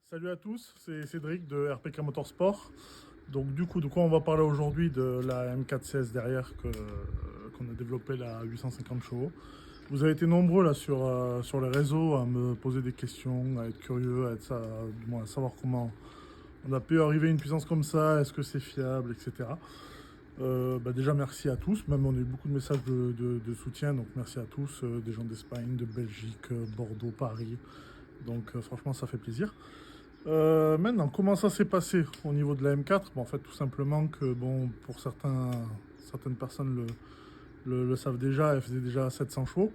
Salut à tous, c'est Cédric de RPK Motorsport. Donc du coup, de quoi on va parler aujourd'hui? De la M4CS derrière qu'on a développée là, à 850 chevaux. Vous avez été nombreux là sur les réseaux à me poser des questions, à être curieux, du moins à savoir comment on a pu arriver à une puissance comme ça, est-ce que c'est fiable, etc. Déjà merci à tous, même on a eu beaucoup de messages de soutien, donc merci à tous, des gens d'Espagne, de Belgique, Bordeaux, Paris. Donc franchement ça fait plaisir. Maintenant, comment ça s'est passé au niveau de la M4? En fait, tout simplement que, pour certaines personnes le savent déjà, elle faisait déjà 700 chevaux.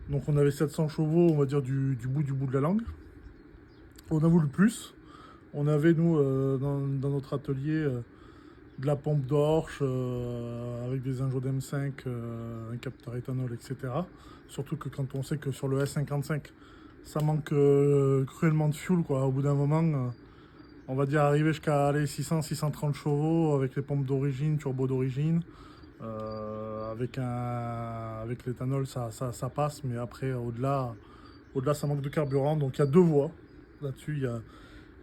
Donc on avait 700 chevaux, on va dire, du bout de la langue. On a voulu plus. On avait, nous, dans notre atelier, de la pompe d'orche, avec des injots d'M5, un capteur éthanol, etc. Surtout que quand on sait que sur le S55, ça manque cruellement de fuel, quoi. Au bout d'un moment, on va dire arriver jusqu'à 600-630 chevaux avec les pompes d'origine, turbo d'origine. Avec l'éthanol, ça passe, mais après, au-delà, ça manque de carburant. Donc il y a deux voies là-dessus. Il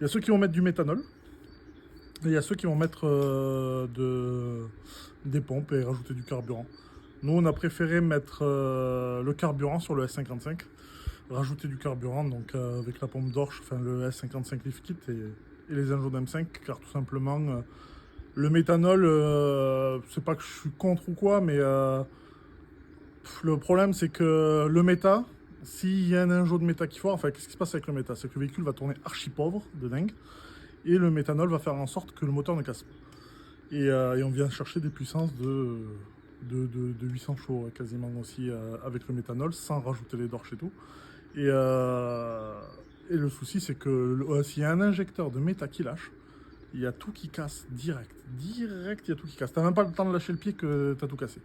y a ceux qui vont mettre du méthanol et il y a ceux qui vont mettre des pompes et rajouter du carburant. Nous, on a préféré mettre le carburant sur le S55, rajouter du carburant donc avec la pompe d'orche, enfin le S55 Lift Kit et les engins d'M5, car tout simplement le méthanol, c'est pas que je suis contre ou quoi, mais le problème c'est que le méta, s'il y a un engin de méta qui foire, enfin qu'est-ce qui se passe avec le méta? C'est que le véhicule va tourner archi pauvre de dingue, et le méthanol va faire en sorte que le moteur ne casse pas. Et on vient chercher des puissances de 800 chevaux quasiment aussi avec le méthanol, sans rajouter les torches et tout. Et, euh, et le souci, c'est que s'il y a un injecteur de méta qui lâche, il y a tout qui casse direct. Direct, il y a tout qui casse. T'as même pas le temps de lâcher le pied que t'as tout cassé.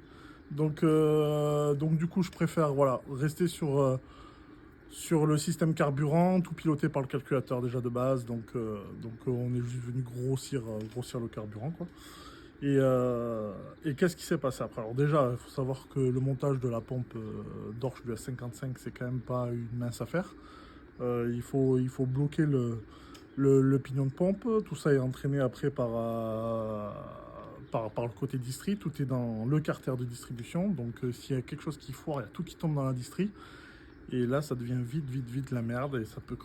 Donc du coup, je préfère voilà, rester sur le système carburant, tout piloté par le calculateur déjà de base. Donc on est juste venu grossir le carburant, quoi. Et qu'est-ce qui s'est passé après? Alors déjà, il faut savoir que le montage de la pompe d'orche du S55, c'est quand même pas une mince affaire. Il faut bloquer le pignon de pompe. Tout ça est entraîné après par le côté distri. Tout est dans le carter de distribution. Donc s'il y a quelque chose qui foire, il y a tout qui tombe dans la distri. Et là, ça devient vite la merde. Et ça peut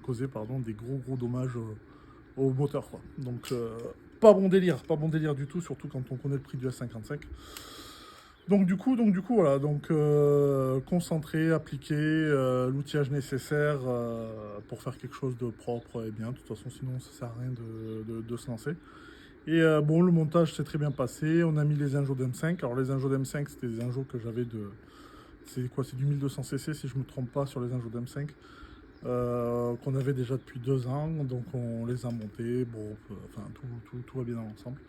causer des gros dommages au moteur, quoi. Donc pas bon délire du tout, surtout quand on connaît le prix du S55. Voilà, concentrer, appliquer l'outillage nécessaire pour faire quelque chose de propre et bien. De toute façon, sinon, ça sert à rien de se lancer. Le montage s'est très bien passé. On a mis les injots d'M5. Alors, les injots d'M5, c'était des injots que j'avais de. C'est quoi? C'est du 1200cc si je me trompe pas sur les injots d'M5. Qu'on avait déjà depuis 2 ans, donc on les a montés, tout va bien dans l'ensemble,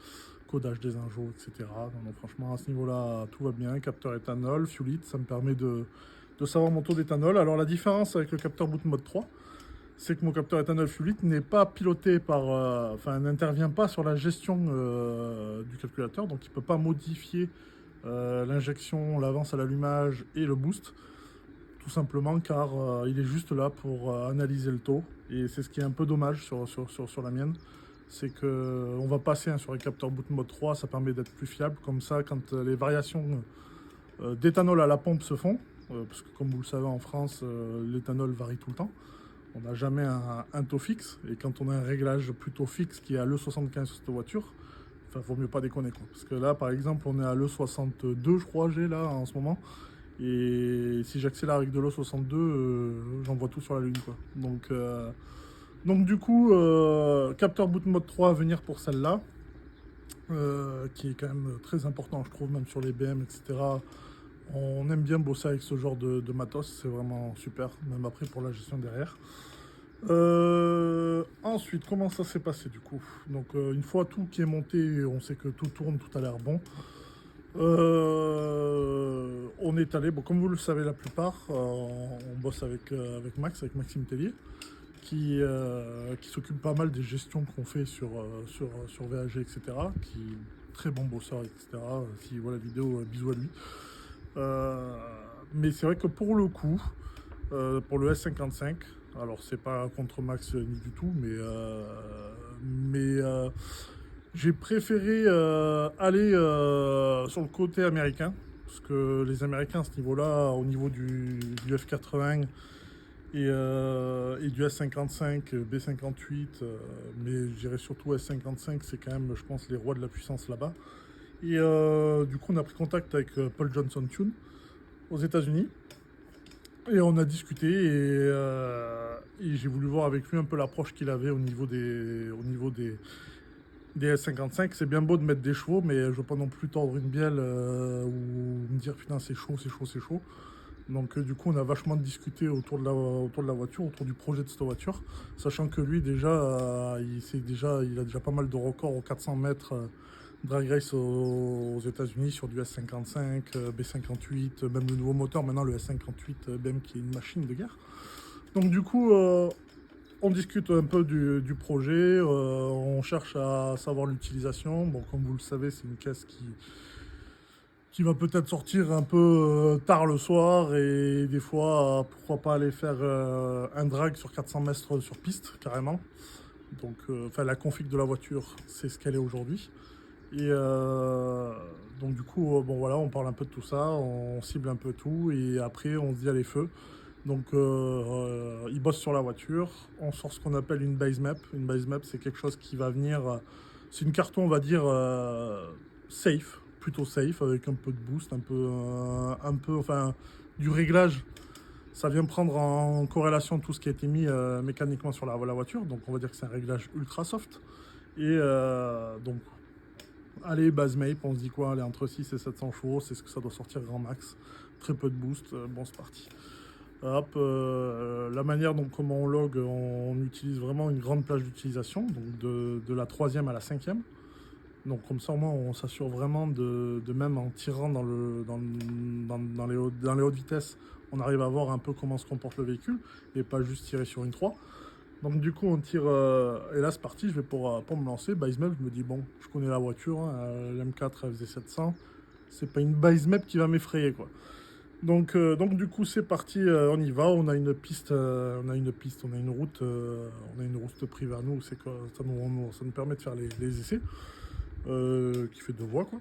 codage des injots, etc. Donc franchement à ce niveau-là, tout va bien, capteur éthanol, fuel it, ça me permet de savoir mon taux d'éthanol. Alors la différence avec le capteur boot mode 3, c'est que mon capteur éthanol fuel it n'est pas piloté n'intervient pas sur la gestion du calculateur, donc il ne peut pas modifier l'injection, l'avance à l'allumage et le boost. Tout simplement car il est juste là pour analyser le taux. Et c'est ce qui est un peu dommage sur la mienne. C'est qu'on va passer sur les capteurs boot mode 3, ça permet d'être plus fiable. Comme ça, quand les variations d'éthanol à la pompe se font, parce que comme vous le savez en France, l'éthanol varie tout le temps. On n'a jamais un taux fixe. Et quand on a un réglage plutôt fixe qui est à l'E75 sur cette voiture, vaut mieux pas déconner, quoi. Parce que là, par exemple, on est à l'E62, je crois, j'ai là en ce moment. Et si j'accélère avec de l'E62, j'envoie tout sur la lune, quoi. Capteur boot mode 3 à venir pour celle-là, qui est quand même très important, je trouve, même sur les BM, etc. On aime bien bosser avec ce genre de matos, c'est vraiment super, même après pour la gestion derrière. Ensuite, comment ça s'est passé du coup? Une fois tout qui est monté, on sait que tout tourne, tout a l'air bon. On est allé, comme vous le savez la plupart, on bosse avec Maxime Tellier, qui s'occupe pas mal des gestions qu'on fait sur VAG, etc. Qui est très bon bosseur, etc. S'il voit la vidéo, bisous à lui. Mais c'est vrai que pour le coup, pour le S55, Alors c'est pas contre Max ni du tout, mais j'ai préféré aller sur le côté américain, parce que les Américains à ce niveau-là, au niveau du F80 et du S55, B58, mais je dirais surtout S55, c'est quand même, je pense, les rois de la puissance là-bas. Et du coup, on a pris contact avec Paul Johnson Tune aux États-Unis. Et on a discuté et j'ai voulu voir avec lui un peu l'approche qu'il avait au niveau des S55. C'est bien beau de mettre des chevaux, mais je veux pas non plus tordre une bielle ou me dire putain c'est chaud, c'est chaud, c'est chaud. Donc du coup on a vachement discuté autour de la voiture, autour du projet de cette voiture, sachant que lui déjà, il a déjà pas mal de records aux 400 mètres drag race aux États-Unis sur du S55, B58, même le nouveau moteur maintenant le S58 BM qui est une machine de guerre. Donc du coup on discute un peu du projet, on cherche à savoir l'utilisation. Bon comme vous le savez c'est une caisse qui va peut-être sortir un peu tard le soir et des fois, pourquoi pas aller faire un drag sur 400 mètres sur piste carrément. Donc, enfin, la config de la voiture, c'est ce qu'elle est aujourd'hui. Et donc, du coup, bon voilà, on parle un peu de tout ça, on cible un peu tout et après, on se dit allez, feu. Donc, il bosse sur la voiture, on sort ce qu'on appelle une base map. Une base map, c'est quelque chose qui va venir, c'est une carte, on va dire, safe, plutôt safe, avec un peu de boost, enfin, du réglage. Ça vient prendre en corrélation tout ce qui a été mis mécaniquement sur la voiture. Donc, on va dire que c'est un réglage ultra soft. Et donc, allez, base map, on se dit quoi? Allez, entre 6 et 700 chevaux, c'est ce que ça doit sortir grand max. Très peu de boost, bon, c'est parti. Hop, la manière dont comment on log, on utilise vraiment une grande plage d'utilisation, donc de la 3e à la 5e. Donc comme ça au moins on s'assure vraiment de même en tirant dans les hautes vitesses, on arrive à voir un peu comment se comporte le véhicule et pas juste tirer sur une 3. Donc du coup on tire, et là c'est parti, je vais pour me lancer, base map, je me dis bon, je connais la voiture, hein, l'M4 elle faisait 700, c'est pas une base map qui va m'effrayer quoi. Donc du coup c'est parti, on y va, on a une piste, on a une route privée à nous, c'est que ça nous permet de faire les essais, qui fait 2 voies quoi.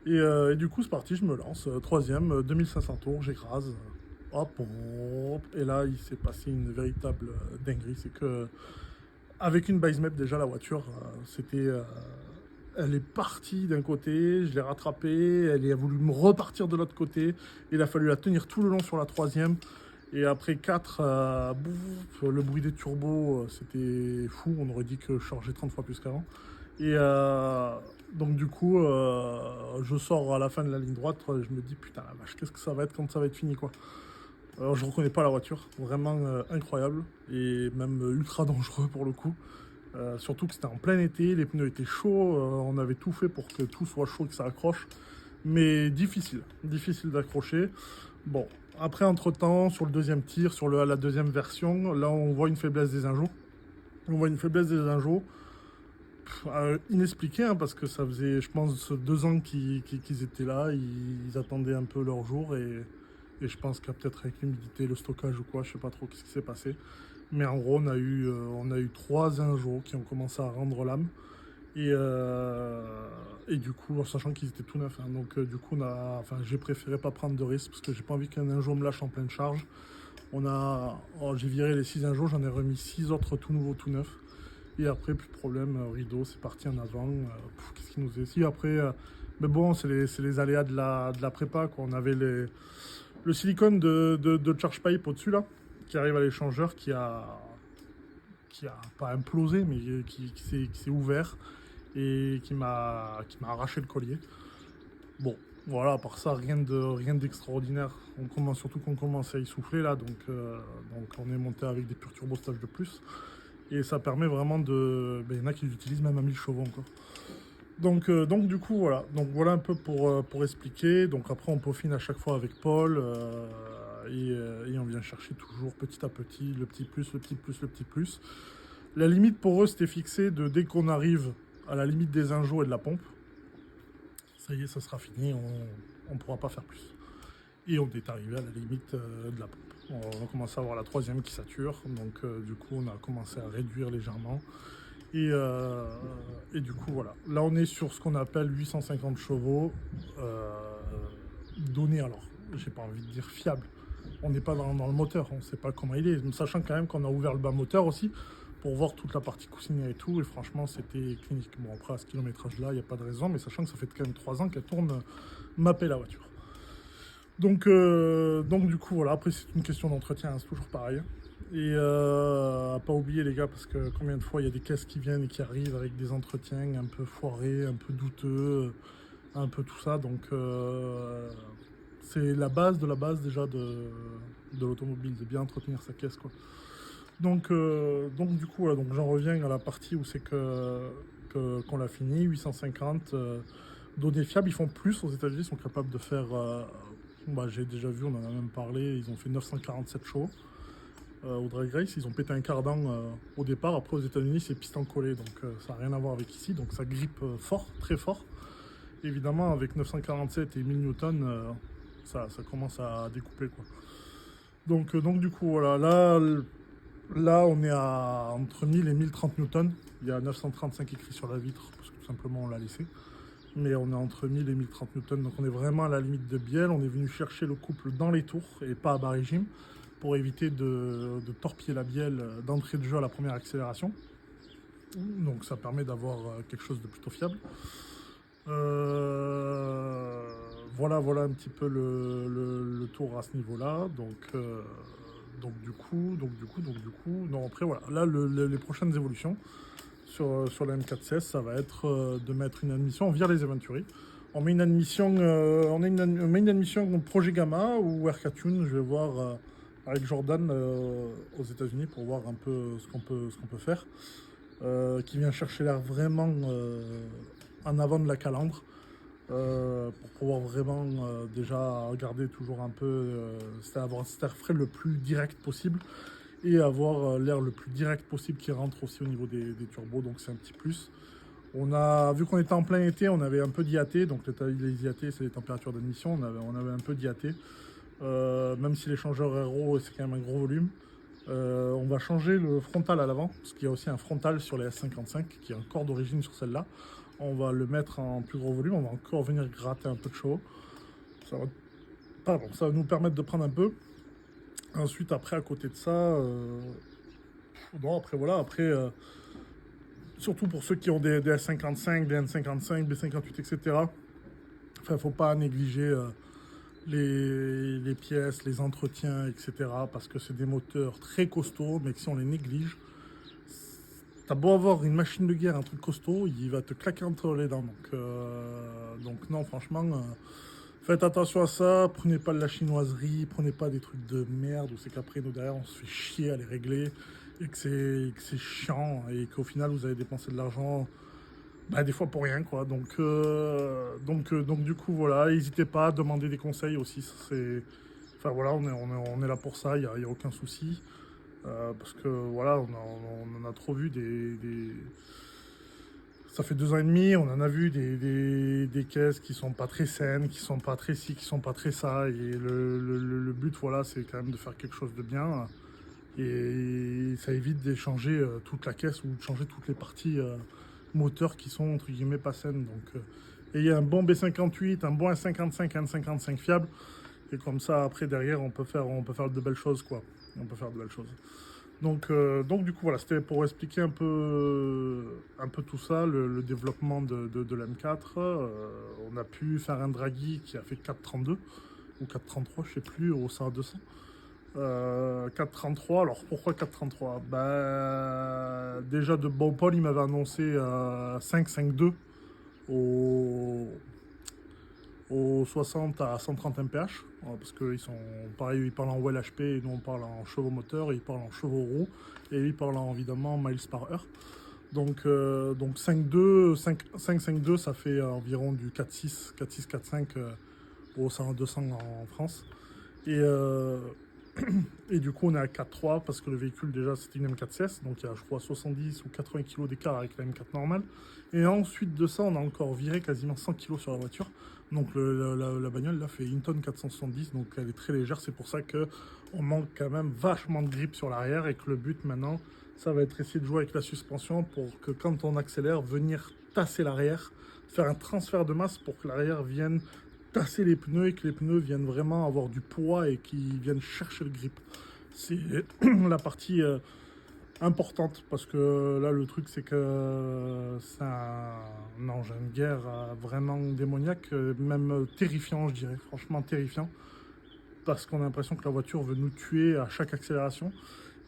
Et du coup c'est parti, je me lance, 3e, 2500 tours, j'écrase, hop, hop, et là il s'est passé une véritable dinguerie, c'est que avec une base map déjà la voiture, elle est partie d'un côté, je l'ai rattrapée, elle a voulu me repartir de l'autre côté. Il a fallu la tenir tout le long sur la 3e. Et après 4, le bruit des turbos, c'était fou. On aurait dit que je chargeais 30 fois plus qu'avant. Et donc du coup, je sors à la fin de la ligne droite, je me dis putain la vache, qu'est-ce que ça va être quand ça va être fini quoi. Alors je reconnais pas la voiture, vraiment incroyable et même ultra dangereux pour le coup. Surtout que c'était en plein été, les pneus étaient chauds, on avait tout fait pour que tout soit chaud et que ça accroche. Mais difficile d'accrocher. Bon, après entre-temps, sur le deuxième tir, sur la deuxième version, là on voit une faiblesse des injos. Inexpliquée, hein, parce que ça faisait, je pense, 2 ans qu'ils étaient là, ils attendaient un peu leur jour et je pense qu'il y a peut-être avec l'humidité, le stockage ou quoi, je sais pas trop ce qui s'est passé. Mais en gros, on a eu 3 injos qui ont commencé à rendre l'âme. Et du coup, en sachant qu'ils étaient tout neufs, hein, donc du coup, j'ai préféré pas prendre de risques parce que j'ai pas envie qu'un injo me lâche en pleine charge. J'ai viré les 6 injos, j'en ai remis 6 autres tout nouveaux, tout neufs. Et après, plus de problème, rideau, c'est parti en avant. Qu'est-ce qui nous est ici après mais bon, c'est les aléas de la prépa, quoi. On avait le silicone de charge pipe au-dessus, là, qui arrive à l'échangeur, qui a pas implosé, mais qui s'est ouvert et qui m'a arraché le collier. Bon, voilà, à part ça, rien d'extraordinaire. Surtout qu'on commence à essouffler là, donc on est monté avec des purs turbostage de plus. Et ça permet vraiment il y en a qui l'utilisent même à 1000 chevaux encore. Donc du coup voilà. Donc voilà un peu pour expliquer. Donc après on peaufine à chaque fois avec Paul. Et on vient chercher toujours petit à petit le petit plus, le petit plus, le petit plus. La limite pour eux c'était fixé de dès qu'on arrive à la limite des injos et de la pompe. Ça y est, ça sera fini, on ne pourra pas faire plus. Et on est arrivé à la limite de la pompe. On va commencer à avoir la troisième qui sature. Donc du coup, on a commencé à réduire légèrement. Et, euh, et du coup, voilà. Là, on est sur ce qu'on appelle 850 chevaux. Donné, alors, j'ai pas envie de dire fiable. On n'est pas dans le moteur, on ne sait pas comment il est. Sachant quand même qu'on a ouvert le bas moteur aussi pour voir toute la partie coussinet et tout. Et franchement, c'était clinique. Bon, après, à ce kilométrage-là, il n'y a pas de raison. Mais sachant que ça fait quand même 3 ans qu'elle tourne mappée la voiture. Donc du coup, voilà. Après, c'est une question d'entretien, hein, c'est toujours pareil. Et à pas oublier, les gars, parce que combien de fois il y a des caisses qui viennent et qui arrivent avec des entretiens un peu foirés, un peu douteux, un peu tout ça. Donc c'est la base de la base déjà de l'automobile, de bien entretenir sa caisse, quoi. Donc du coup, voilà, donc j'en reviens à la partie où c'est qu'on l'a fini, 850 données fiables. Ils font plus aux États-Unis, ils sont capables de faire. J'ai déjà vu, on en a même parlé, ils ont fait 947 chevaux au Drag Race. Ils ont pété un cardan au départ. Après, aux États-Unis, c'est piston collé, donc ça n'a rien à voir avec ici. Donc ça grippe fort, très fort. Évidemment, avec 947 et 1000 newtons, ça commence à découper, quoi. Donc du coup, voilà, là, on est à entre 1000 et 1030 newtons. Il y a 935 écrit sur la vitre, parce que tout simplement, on l'a laissé. Mais on est entre 1000 et 1030 newtons, donc on est vraiment à la limite de bielle. On est venu chercher le couple dans les tours et pas à bas régime pour éviter de torpiller la bielle d'entrée de jeu à la première accélération. Donc ça permet d'avoir quelque chose de plutôt fiable. Voilà un petit peu le tour à ce niveau-là. Donc du coup, non, après voilà. Là, les prochaines évolutions sur la M4CS, ça va être de mettre une admission, on vire les Eventuri. On met une admission, on met une admission Projet Gamma ou RK-Tune. Je vais voir avec Jordan aux États-Unis pour voir un peu ce qu'on peut faire. Qui vient chercher l'air vraiment en avant de la calandre. Pour pouvoir vraiment déjà garder toujours un peu, c'est avoir cet air frais le plus direct possible et avoir l'air le plus direct possible qui rentre aussi au niveau des turbos, donc c'est un petit plus. Vu qu'on était en plein été, on avait un peu d'IAT, donc les IAT c'est les températures d'admission, on avait un peu d'IAT, même si l'échangeur Aero c'est quand même un gros volume. On va changer le frontal à l'avant, parce qu'il y a aussi un frontal sur les S55 qui est encore d'origine sur celle-là. On va le mettre en plus gros volume, on va encore venir gratter un peu de chaud. Ça va nous permettre de prendre un peu. Ensuite, après, à côté de ça, surtout pour ceux qui ont des S55, des N55, B58, etc. Enfin, faut pas négliger les pièces, les entretiens, etc. Parce que c'est des moteurs très costauds, mais que si on les néglige, t'as beau avoir une machine de guerre, un truc costaud, il va te claquer entre les dents. Donc non, franchement, faites attention à ça. Prenez pas de la chinoiserie, prenez pas des trucs de merde où c'est qu'après nous derrière on se fait chier à les régler et que c'est chiant et qu'au final vous avez dépensé de l'argent. Des fois pour rien, quoi. Donc du coup voilà, n'hésitez pas à demander des conseils aussi. Enfin voilà, on est là pour ça, il y a aucun souci. Parce que voilà, on en a trop vu ça fait 2 ans et demi, on en a vu des caisses qui sont pas très saines, qui sont pas très ci, qui sont pas très ça. Et le but, voilà, c'est quand même de faire quelque chose de bien. Et ça évite d'échanger toute la caisse ou de changer toutes les parties moteurs qui sont entre guillemets pas saines. Donc, ayez un bon B58, un bon S55, un N55 fiable. Et comme ça, après, derrière, on peut faire de belles choses, quoi. On peut faire de belles choses. Donc du coup, voilà, c'était pour expliquer un peu tout ça, le développement de l'M4. On a pu faire un Draghi qui a fait 4,32 ou 4,33, je sais plus, au 100 à 200. 4,33, alors pourquoi 4,33? Déjà de bon Paul, il m'avait annoncé 5,52 au 60 à 130 mph, parce qu'ils sont pareil, ils parlent en well HP et nous on parle en chevaux moteurs, ils parlent en chevaux roues et ils parlent évidemment miles par heure. Donc 5,2 ça fait environ du 4,6 4,5 au 100 200 en France. Et Et du coup, on est à 4.3 parce que le véhicule, déjà, c'était une M4 CS. Donc, il y a, je crois, 70 ou 80 kg d'écart avec la M4 normale. Et ensuite de ça, on a encore viré quasiment 100 kg sur la voiture. Donc, la bagnole, là, fait 1 tonne 470. Donc, elle est très légère. C'est pour ça qu'on manque quand même vachement de grip sur l'arrière. Et que le but, maintenant, ça va être essayer de jouer avec la suspension pour que quand on accélère, venir tasser l'arrière, faire un transfert de masse pour que l'arrière vienne tasser les pneus et que les pneus viennent vraiment avoir du poids et qu'ils viennent chercher le grip. C'est la partie importante parce que là, le truc, c'est que c'est un engin de guerre vraiment démoniaque, même terrifiant, je dirais, franchement terrifiant, parce qu'on a l'impression que la voiture veut nous tuer à chaque accélération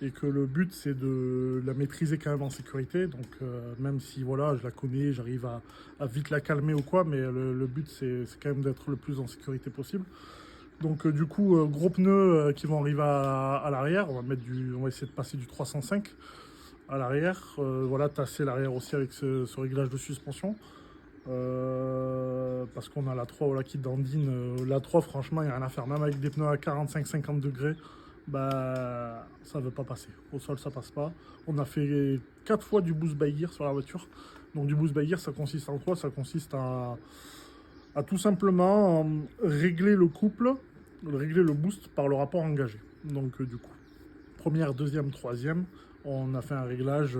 et que le but c'est de la maîtriser quand même en sécurité. Donc même si voilà, je la connais, j'arrive à vite la calmer ou quoi, mais le but c'est quand même d'être le plus en sécurité possible. Donc du coup, gros pneus qui vont arriver à l'arrière, on va essayer de passer du 305 à l'arrière, voilà, tasser l'arrière aussi avec ce réglage de suspension. Parce qu'on a la 3 voilà, qui dandine. La 3 franchement il n'y a rien à faire, même avec des pneus à 45-50 degrés, bah ça veut pas passer. Au sol ça passe pas. On a fait 4 fois du boost by gear sur la voiture. Donc du boost by gear ça consiste en quoi? Ça consiste à tout simplement régler le couple, régler le boost par le rapport engagé. Donc du coup, première, deuxième, troisième, on a fait un réglage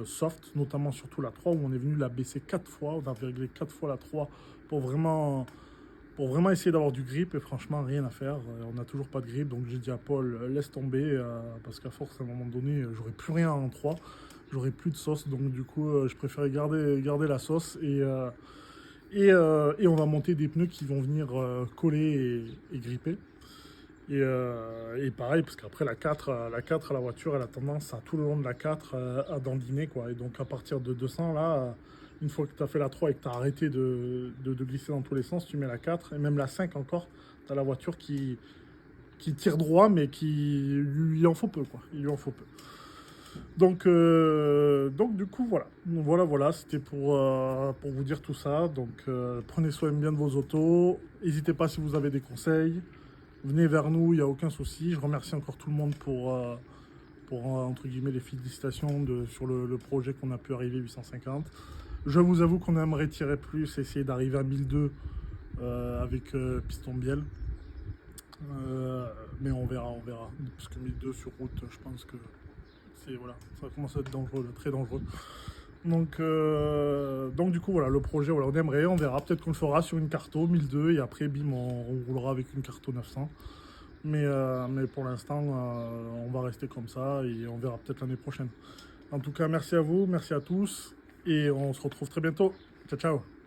soft, notamment surtout la 3 où on est venu la baisser 4 fois. On a réglé 4 fois la 3 pour vraiment essayer d'avoir du grip et franchement rien à faire. On n'a toujours pas de grip, donc j'ai dit à Paul laisse tomber parce qu'à force à un moment donné j'aurais plus rien en 3, j'aurais plus de sauce, donc du coup je préférais garder la sauce et on va monter des pneus qui vont venir coller et gripper. Et pareil, parce qu'après la 4, la voiture, elle a tendance à tout le long de la 4 à dandiner, quoi. Et donc à partir de 200, là, une fois que tu as fait la 3 et que tu as arrêté de glisser dans tous les sens, tu mets la 4 et même la 5 encore, tu as la voiture qui tire droit, mais qui lui en faut peu, quoi. Il lui en faut peu. Donc du coup, voilà, c'était pour vous dire tout ça. Donc prenez soin bien de vos autos. N'hésitez pas si vous avez des conseils. Venez vers nous, il n'y a aucun souci. Je remercie encore tout le monde pour entre guillemets, les félicitations sur le projet qu'on a pu arriver 850. Je vous avoue qu'on aimerait tirer plus, essayer d'arriver à 1002 avec piston bielle. Mais on verra. Parce que 1002 sur route, je pense que voilà, ça commence à être dangereux, très dangereux. Donc du coup, voilà, le projet, voilà, on verra. Peut-être qu'on le fera sur une Carto 1002 et après, bim, on roulera avec une Carto 900. Mais pour l'instant, on va rester comme ça et on verra peut-être l'année prochaine. En tout cas, merci à vous, merci à tous et on se retrouve très bientôt. Ciao, ciao.